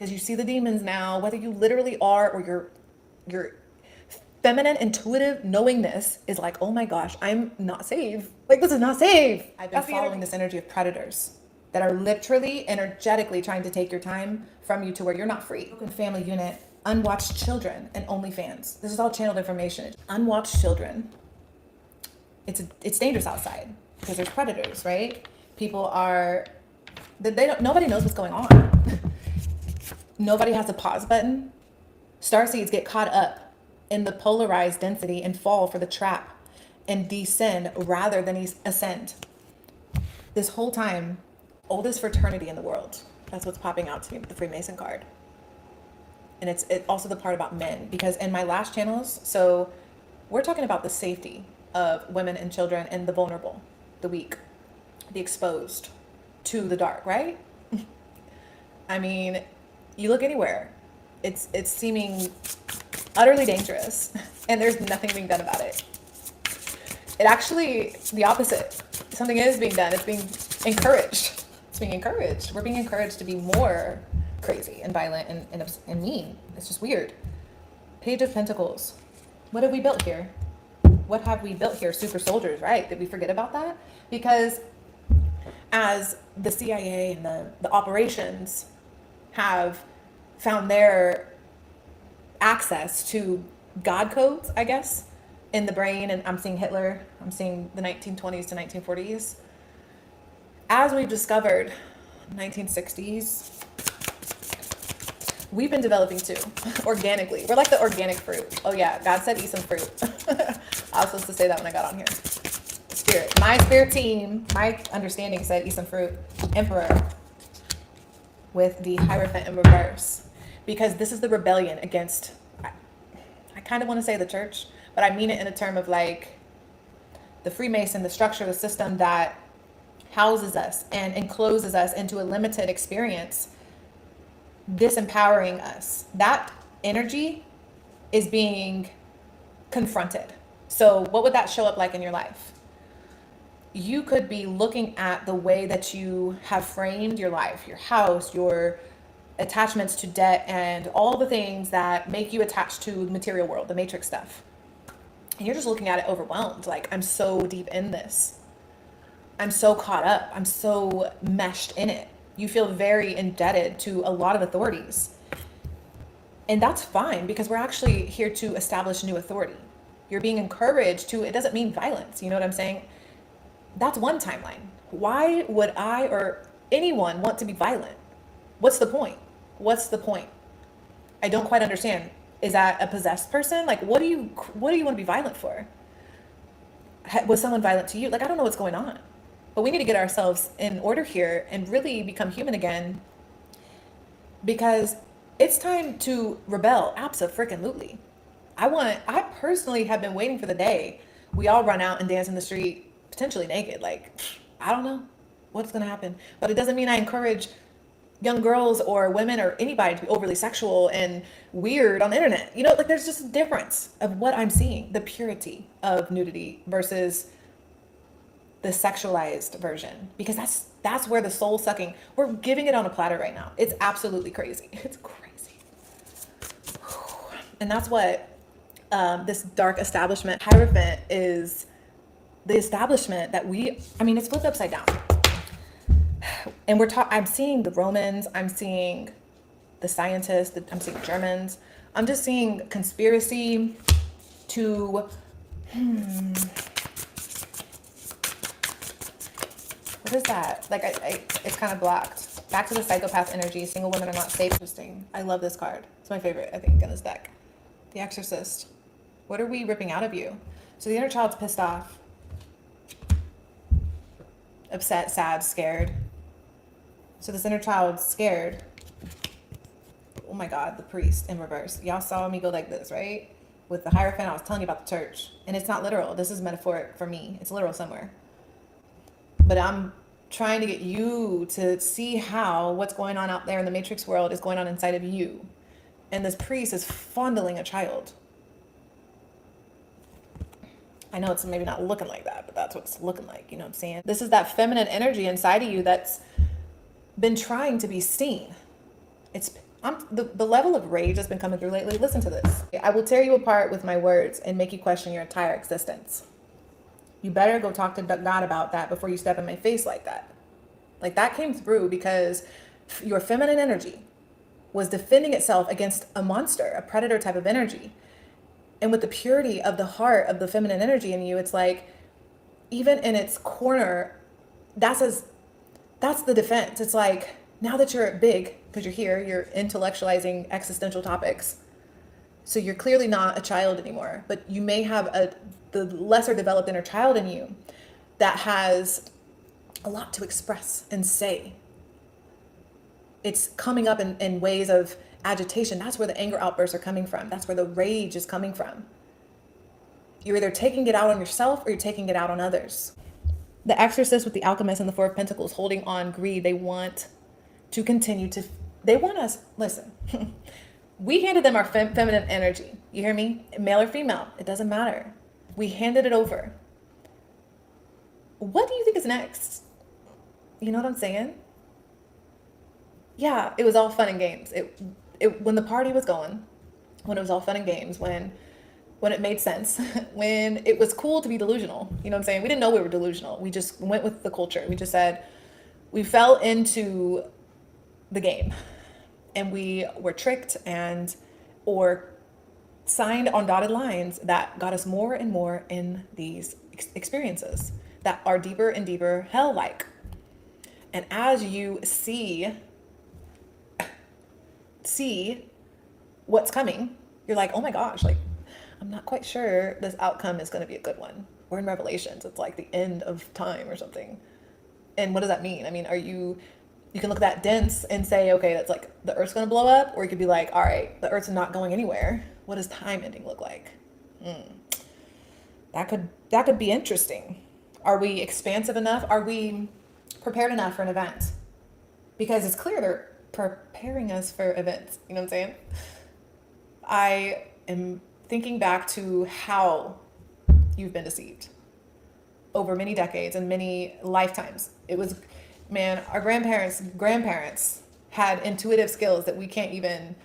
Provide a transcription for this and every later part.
because you see the demons now, whether you literally are or your feminine intuitive knowingness is like, oh my gosh, I'm not safe. Like, this is not safe. I've been following this energy of predators that are literally energetically trying to take your time from you to where you're not free. Broken family unit, unwatched children, and OnlyFans. This is all channeled information. Unwatched children. It's dangerous outside because there's predators, right? People are, nobody knows what's going on. Nobody has a pause button. Starseeds get caught up in the polarized density and fall for the trap and descend rather than ascend. This whole time, oldest fraternity in the world. That's what's popping out to me with the Freemason card. And it's also the part about men, because in my last channels, so we're talking about the safety of women and children and the vulnerable, the weak, the exposed to the dark, right? I mean, you look anywhere, it's seeming utterly dangerous, and there's nothing being done about it. It actually, the opposite. Something is being done. It's being encouraged. It's being encouraged. We're being encouraged to be more crazy and violent and mean. It's just weird. Page of Pentacles. What have we built here? What have we built here? Super soldiers, right? Did we forget about that? Because as the CIA and the operations have found their access to God codes, I guess, in the brain, and I'm seeing Hitler, I'm seeing the 1920s to 1940s. As we've discovered 1960s, we've been developing too, organically. We're like the organic fruit. Oh yeah, God said eat some fruit. I was supposed to say that when I got on here. Spirit, my spirit team, my understanding said eat some fruit. Emperor with the Hierophant in reverse, because this is the rebellion against, I kind of want to say the church, but I mean it in a term of like the Freemason, the structure, the system that houses us and encloses us into a limited experience, disempowering us. That energy is being confronted. So what would that show up like in your life? You could be looking at the way that you have framed your life, your house, your attachments to debt, and all the things that make you attached to the material world, the matrix stuff. And you're just looking at it overwhelmed. Like, I'm so deep in this. I'm so caught up. I'm so meshed in it. You feel very indebted to a lot of authorities. And that's fine, because we're actually here to establish new authority. You're being encouraged to, it doesn't mean violence. You know what I'm saying? That's one timeline. Why would I or anyone want to be violent? What's the point? What's the point? I don't quite understand. Is that a possessed person? Like, what do you want to be violent for? Was someone violent to you? Like, I don't know what's going on. But we need to get ourselves in order here and really become human again, because it's time to rebel. Abso-freaking-lutely. I personally have been waiting for the day we all run out and dance in the street, potentially naked. Like, I don't know what's going to happen, but it doesn't mean I encourage young girls or women or anybody to be overly sexual and weird on the internet. You know, like, there's just a difference of what I'm seeing, the purity of nudity versus the sexualized version, because that's where the soul sucking, we're giving it on a platter right now. It's absolutely crazy. It's crazy. And that's what this dark establishment Hierophant is, the establishment that it's flipped upside down. And I'm seeing the Romans, I'm seeing the scientists, I'm seeing Germans. I'm just seeing conspiracy to, what is that? Like, it's kind of blocked. Back to the psychopath energy. Single women are not safe. Interesting. I love this card. It's my favorite, I think, in this deck. The Exorcist. What are we ripping out of you? So the inner child's pissed off, upset, sad, scared. So this inner child's scared. Oh my God, the priest in reverse. Y'all saw me go like this, right? With the Hierophant, I was telling you about the church. And it's not literal. This is metaphoric for me. It's literal somewhere. But I'm trying to get you to see how what's going on out there in the matrix world is going on inside of you. And this priest is fondling a child. I know it's maybe not looking like that, but that's what it's looking like. You know what I'm saying? This is that feminine energy inside of you that's been trying to be seen. It's The level of rage that's been coming through lately. Listen to this. I will tear you apart with my words and make you question your entire existence. You better go talk to God about that before you step in my face like that. Like, that came through because your feminine energy was defending itself against a monster, a predator type of energy. And with the purity of the heart of the feminine energy in you, it's like, even in its corner, that's the defense. It's like, now that you're big, because you're here, you're intellectualizing existential topics. So you're clearly not a child anymore, but you may have the lesser developed inner child in you that has a lot to express and say. It's coming up in ways of agitation. That's where the anger outbursts are coming from. That's where the rage is coming from. You're either taking it out on yourself or you're taking it out on others. The Exorcist with the Alchemist and the Four of Pentacles holding on greed. They want to continue to, they want us, listen, we handed them our feminine energy. You hear me? Male or female, it doesn't matter. We handed it over. What do you think is next? You know what I'm saying? Yeah, it was all fun and games. It when the party was going, when it was all fun and games, when it made sense, when it was cool to be delusional. You know what I'm saying? We didn't know we were delusional. We just went with the culture. We just said, we fell into the game and we were tricked or signed on dotted lines that got us more and more in these experiences that are deeper and deeper hell-like. And as you see what's coming, you're like, oh my gosh, like, I'm not quite sure this outcome is going to be a good one. We're in Revelations. It's like the end of time or something. And what does that mean? I mean, you can look at that dense and say, okay, that's like the Earth's going to blow up, or you could be like, all right, the Earth's not going anywhere. What does time ending look like? That could be interesting. Are we expansive enough? Are we prepared enough for an event? Because it's clear they're preparing us for events. You know what I'm saying? I am thinking back to how you've been deceived over many decades and many lifetimes. It was, man, our grandparents had intuitive skills that we can't even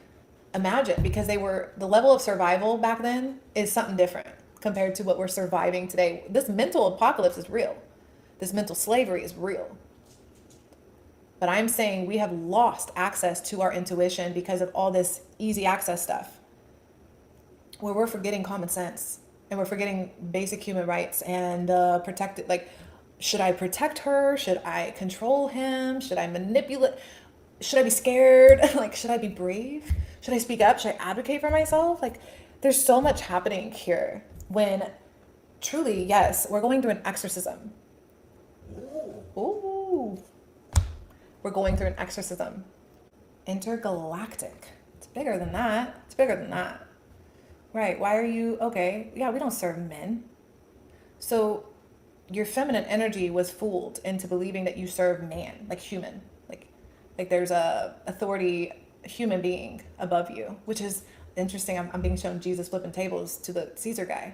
imagine, because the level of survival back then is something different compared to what we're surviving today. This mental apocalypse is real. This mental slavery is real. But I'm saying we have lost access to our intuition because of all this easy access stuff, where we're forgetting common sense and we're forgetting basic human rights and protect it. Like, should I protect her? Should I control him? Should I manipulate? Should I be scared? Like, should I be brave? Should I speak up? Should I advocate for myself? Like, there's so much happening here when truly, yes, we're going through an exorcism. Ooh. We're going through an exorcism. Intergalactic. It's bigger than that. It's bigger than that. Right. Why are you okay? Yeah, we don't serve men. So your feminine energy was fooled into believing that you serve man, like human, like there's a authority human being above you, which is interesting. I'm being shown Jesus flipping tables to the Caesar guy.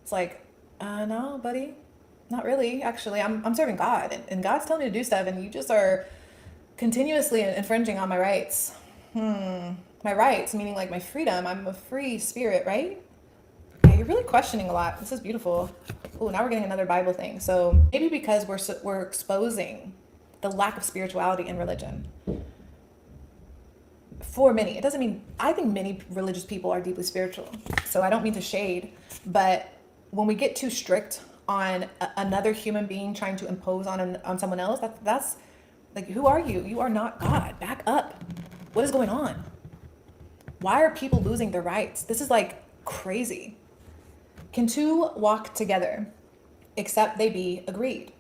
It's like, no, buddy, not really. Actually, I'm serving God, and God's telling me to do stuff, and you just are continuously infringing on my rights. My rights, meaning like my freedom. I'm a free spirit, right? Yeah, you're really questioning a lot. This is beautiful. Oh, now we're getting another Bible thing. So maybe because we're exposing the lack of spirituality in religion. For many, it doesn't mean, I think many religious people are deeply spiritual. So I don't mean to shade, but when we get too strict on another human being trying to impose on someone else, that's like, who are you? You are not God. Back up. What is going on? Why are people losing their rights? This is like crazy. Can two walk together except they be agreed?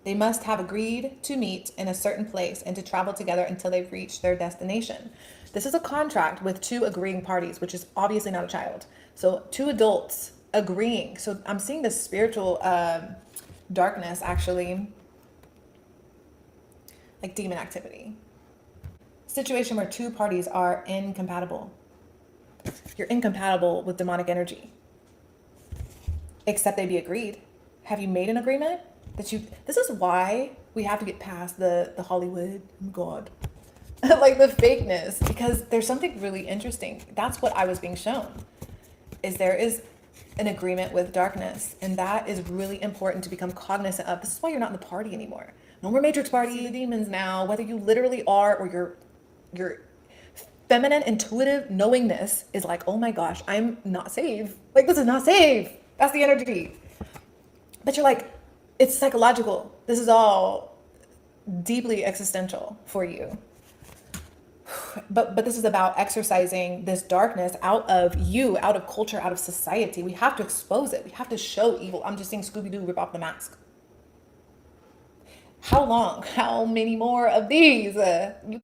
They must have agreed to meet in a certain place and to travel together until they've reached their destination. This is a contract with two agreeing parties, which is obviously not a child. So two adults agreeing. So I'm seeing this spiritual darkness, actually, like demon activity. Situation where two parties are incompatible. You're incompatible with demonic energy, except they be agreed. Have you made an agreement? This is why we have to get past the Hollywood, oh God. like the fakeness, because there's something really interesting. That's what I was being shown, is there is an agreement with darkness, and that is really important to become cognizant of. This is why you're not in the party anymore. No more matrix party. The demons now, whether you literally are or your feminine intuitive knowingness is like, oh my gosh, I'm not safe. Like, this is not safe. That's the energy. But you're like, it's psychological. This is all deeply existential for you. But this is about exercising this darkness out of you, out of culture, out of society. We have to expose it. We have to show evil. I'm just saying, Scooby-Doo, rip off the mask. How long? How many more of these?